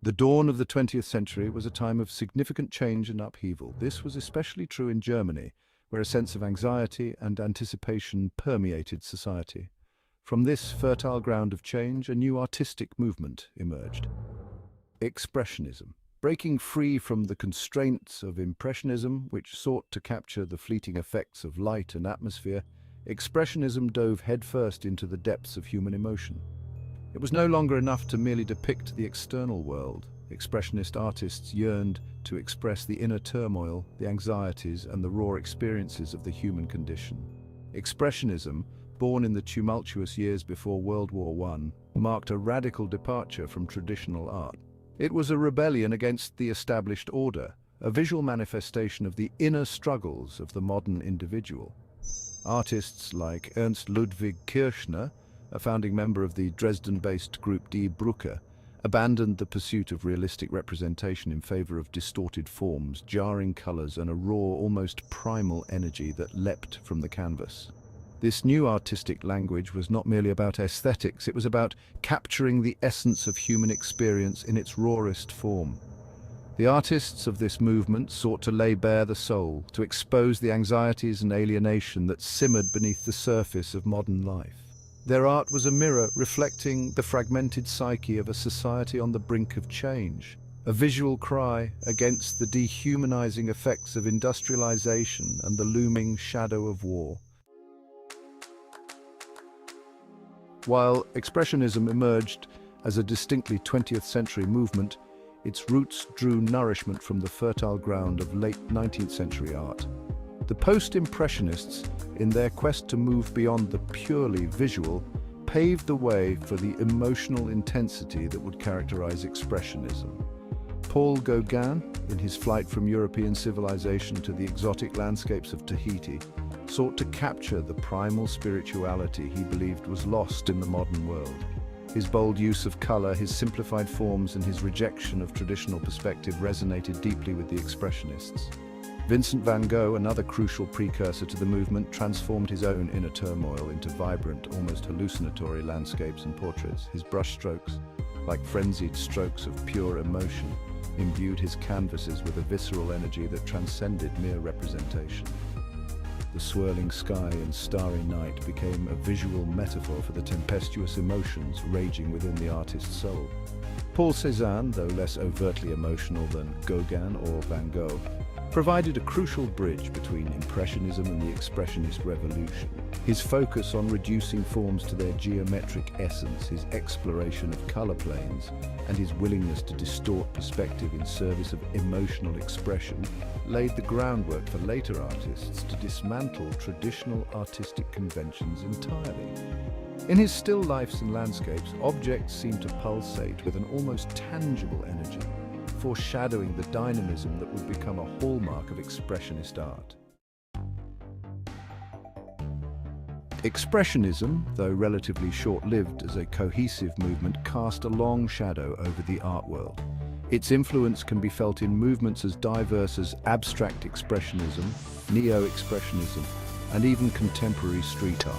The dawn of the 20th century was a time of significant change and upheaval. This was especially true in Germany, where a sense of anxiety and anticipation permeated society. From this fertile ground of change, a new artistic movement emerged. Expressionism. Breaking free from the constraints of Impressionism, which sought to capture the fleeting effects of light and atmosphere, Expressionism dove headfirst into the depths of human emotion. It was no longer enough to merely depict the external world. Expressionist artists yearned to express the inner turmoil, the anxieties, and the raw experiences of the human condition. Expressionism, born in the tumultuous years before World War I, marked a radical departure from traditional art. It was a rebellion against the established order, a visual manifestation of the inner struggles of the modern individual. Artists like Ernst Ludwig Kirchner, a founding member of the Dresden-based group Die Brucke, abandoned the pursuit of realistic representation in favor of distorted forms, jarring colors, and a raw, almost primal energy that leapt from the canvas. This new artistic language was not merely about aesthetics, it was about capturing the essence of human experience in its rawest form. The artists of this movement sought to lay bare the soul, to expose the anxieties and alienation that simmered beneath the surface of modern life. Their art was a mirror reflecting the fragmented psyche of a society on the brink of change, a visual cry against the dehumanizing effects of industrialization and the looming shadow of war. While Expressionism emerged as a distinctly 20th century movement, its roots drew nourishment from the fertile ground of late 19th century art. The Post Impressionists, in their quest to move beyond the purely visual, paved the way for the emotional intensity that would characterize Expressionism. Paul Gauguin, in his flight from European civilization to the exotic landscapes of Tahiti, sought to capture the primal spirituality he believed was lost in the modern world. His bold use of color, his simplified forms, and his rejection of traditional perspective resonated deeply with the Expressionists. Vincent van Gogh, another crucial precursor to the movement, transformed his own inner turmoil into vibrant, almost hallucinatory landscapes and portraits. His brushstrokes, like frenzied strokes of pure emotion, imbued his canvases with a visceral energy that transcended mere representation. The swirling sky and starry night became a visual metaphor for the tempestuous emotions raging within the artist's soul. Paul Cezanne, though less overtly emotional than Gauguin or Van Gogh, provided a crucial bridge between Impressionism and the Expressionist revolution. His focus on reducing forms to their geometric essence, his exploration of color planes, and his willingness to distort perspective in service of emotional expression laid the groundwork for later artists to dismantle traditional artistic conventions entirely. In his still lifes and landscapes, objects seem to pulsate with an almost tangible energy, foreshadowing the dynamism that would become a hallmark of Expressionist art. Expressionism, though relatively short-lived as a cohesive movement, cast a long shadow over the art world. Its influence can be felt in movements as diverse as abstract expressionism, neo-expressionism, and even contemporary street art.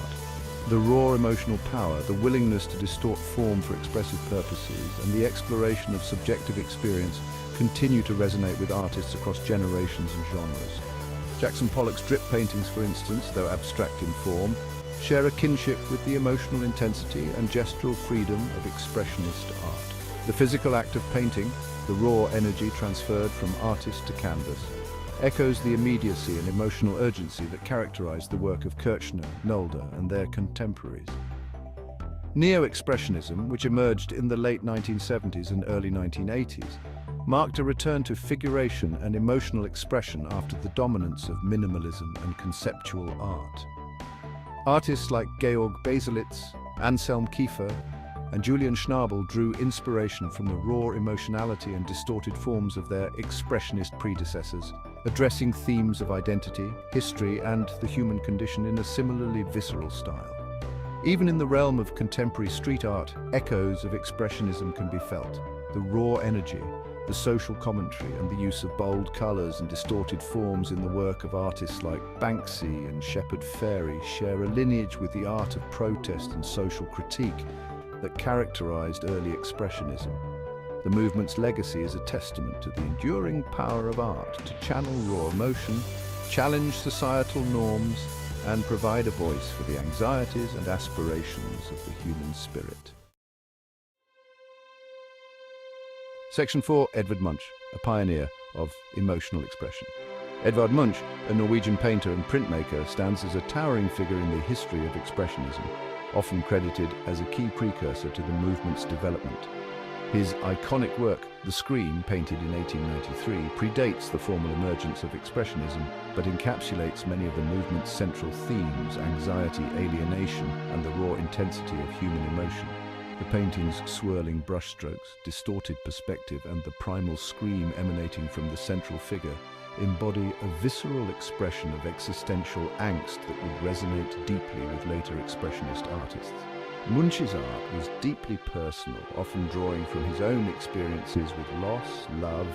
The raw emotional power, the willingness to distort form for expressive purposes, and the exploration of subjective experience continue to resonate with artists across generations and genres. Jackson Pollock's drip paintings, for instance, though abstract in form, share a kinship with the emotional intensity and gestural freedom of expressionist art. The physical act of painting, the raw energy transferred from artist to canvas, echoes the immediacy and emotional urgency that characterized the work of Kirchner, Nolde, and their contemporaries. Neo-expressionism, which emerged in the late 1970s and early 1980s, marked a return to figuration and emotional expression after the dominance of minimalism and conceptual art. Artists like Georg Baselitz, Anselm Kiefer, and Julian Schnabel drew inspiration from the raw emotionality and distorted forms of their expressionist predecessors, addressing themes of identity, history, and the human condition in a similarly visceral style. Even in the realm of contemporary street art, echoes of expressionism can be felt. The raw energy, the social commentary, and the use of bold colors and distorted forms in the work of artists like Banksy and Shepard Fairey share a lineage with the art of protest and social critique that characterized early expressionism. The movement's legacy is a testament to the enduring power of art to channel raw emotion, challenge societal norms, and provide a voice for the anxieties and aspirations of the human spirit. Section 4. Edvard Munch, a pioneer of emotional expression. Edvard Munch, a Norwegian painter and printmaker, stands as a towering figure in the history of Expressionism, often credited as a key precursor to the movement's development. His iconic work, The Scream, painted in 1893, predates the formal emergence of Expressionism, but encapsulates many of the movement's central themes: anxiety, alienation, and the raw intensity of human emotion. The painting's swirling brushstrokes, distorted perspective, and the primal scream emanating from the central figure embody a visceral expression of existential angst that would resonate deeply with later Expressionist artists. Munch's art was deeply personal, often drawing from his own experiences with loss, love,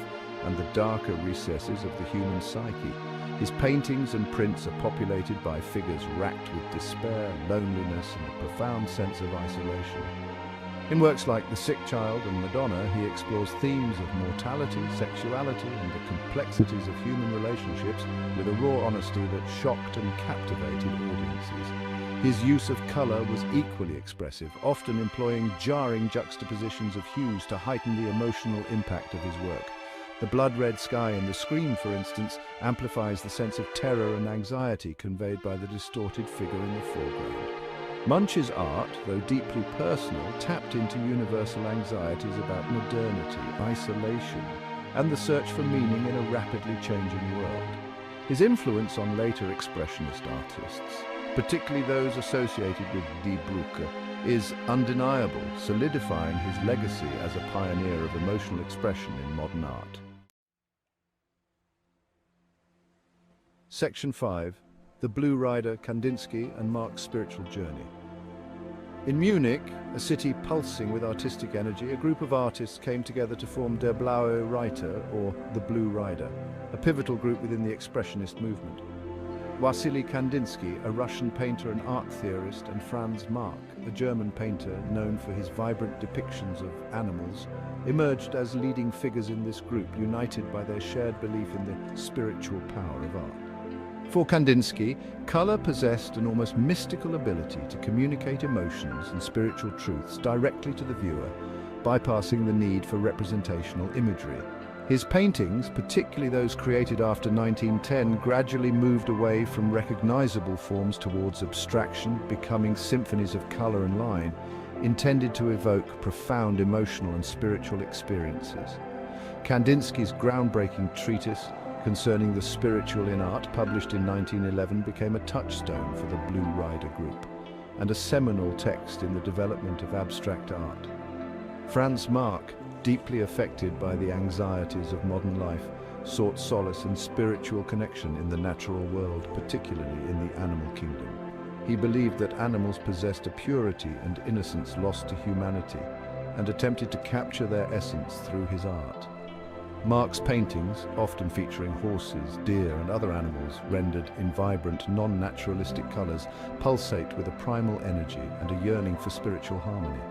and the darker recesses of the human psyche. His paintings and prints are populated by figures racked with despair, loneliness, and a profound sense of isolation. In works like The Sick Child and Madonna, he explores themes of mortality, sexuality, and the complexities of human relationships with a raw honesty that shocked and captivated audiences. His use of color was equally expressive, often employing jarring juxtapositions of hues to heighten the emotional impact of his work. The blood-red sky in The Scream, for instance, amplifies the sense of terror and anxiety conveyed by the distorted figure in the foreground. Munch's art, though deeply personal, tapped into universal anxieties about modernity, isolation, and the search for meaning in a rapidly changing world. His influence on later Expressionist artists, particularly those associated with Brucke, is undeniable, solidifying his legacy as a pioneer of emotional expression in modern art. Section 5. The Blue Rider, Kandinsky, and Marc's spiritual journey. In Munich, a city pulsing with artistic energy, a group of artists came together to form Der Blaue Reiter, or the Blue Rider, a pivotal group within the Expressionist movement. Wassily Kandinsky, a Russian painter and art theorist, and Franz Marc, a German painter known for his vibrant depictions of animals, emerged as leading figures in this group, united by their shared belief in the spiritual power of art. For Kandinsky, color possessed an almost mystical ability to communicate emotions and spiritual truths directly to the viewer, bypassing the need for representational imagery. His paintings, particularly those created after 1910, gradually moved away from recognizable forms towards abstraction, becoming symphonies of color and line, intended to evoke profound emotional and spiritual experiences. Kandinsky's groundbreaking treatise concerning the spiritual in art, published in 1911, became a touchstone for the Blue Rider group, and a seminal text in the development of abstract art. Franz Marc, deeply affected by the anxieties of modern life, sought solace in spiritual connection in the natural world, particularly in the animal kingdom. He believed that animals possessed a purity and innocence lost to humanity, and attempted to capture their essence through his art. Marc's paintings, often featuring horses, deer, and other animals rendered in vibrant, non-naturalistic colors, pulsate with a primal energy and a yearning for spiritual harmony.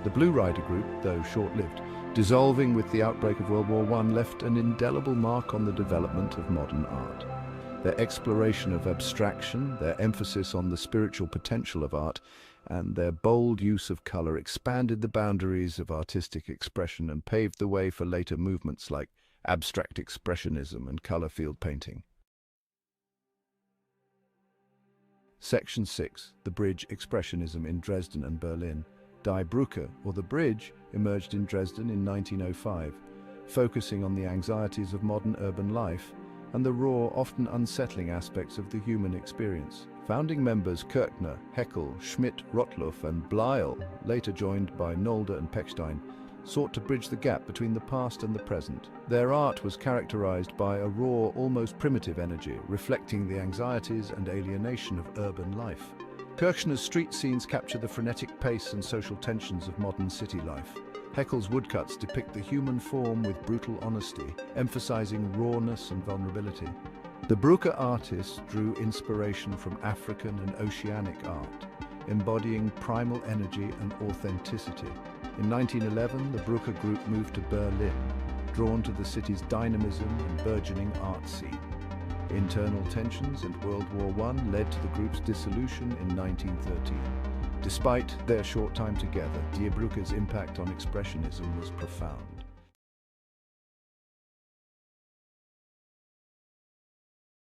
The Blue Rider group, though short-lived, dissolving with the outbreak of World War I, left an indelible mark on the development of modern art. Their exploration of abstraction, their emphasis on the spiritual potential of art, and their bold use of color expanded the boundaries of artistic expression and paved the way for later movements like abstract expressionism and color field painting. Section 6. The Bridge, Expressionism in Dresden and Berlin. Die Brücke, or The Bridge, emerged in Dresden in 1905, focusing on the anxieties of modern urban life and the raw, often unsettling aspects of the human experience. Founding members Kirchner, Heckel, Schmidt, Rottluff, and Bleyl, later joined by Nolde and Pechstein, sought to bridge the gap between the past and the present. Their art was characterized by a raw, almost primitive energy, reflecting the anxieties and alienation of urban life. Kirchner's street scenes capture the frenetic pace and social tensions of modern city life. Heckel's woodcuts depict the human form with brutal honesty, emphasizing rawness and vulnerability. The Brucke artists drew inspiration from African and oceanic art, embodying primal energy and authenticity. In 1911, the Brucke group moved to Berlin, drawn to the city's dynamism and burgeoning art scene. Internal tensions and World War I led to the group's dissolution in 1913. Despite their short time together, Die Brucke's impact on Expressionism was profound.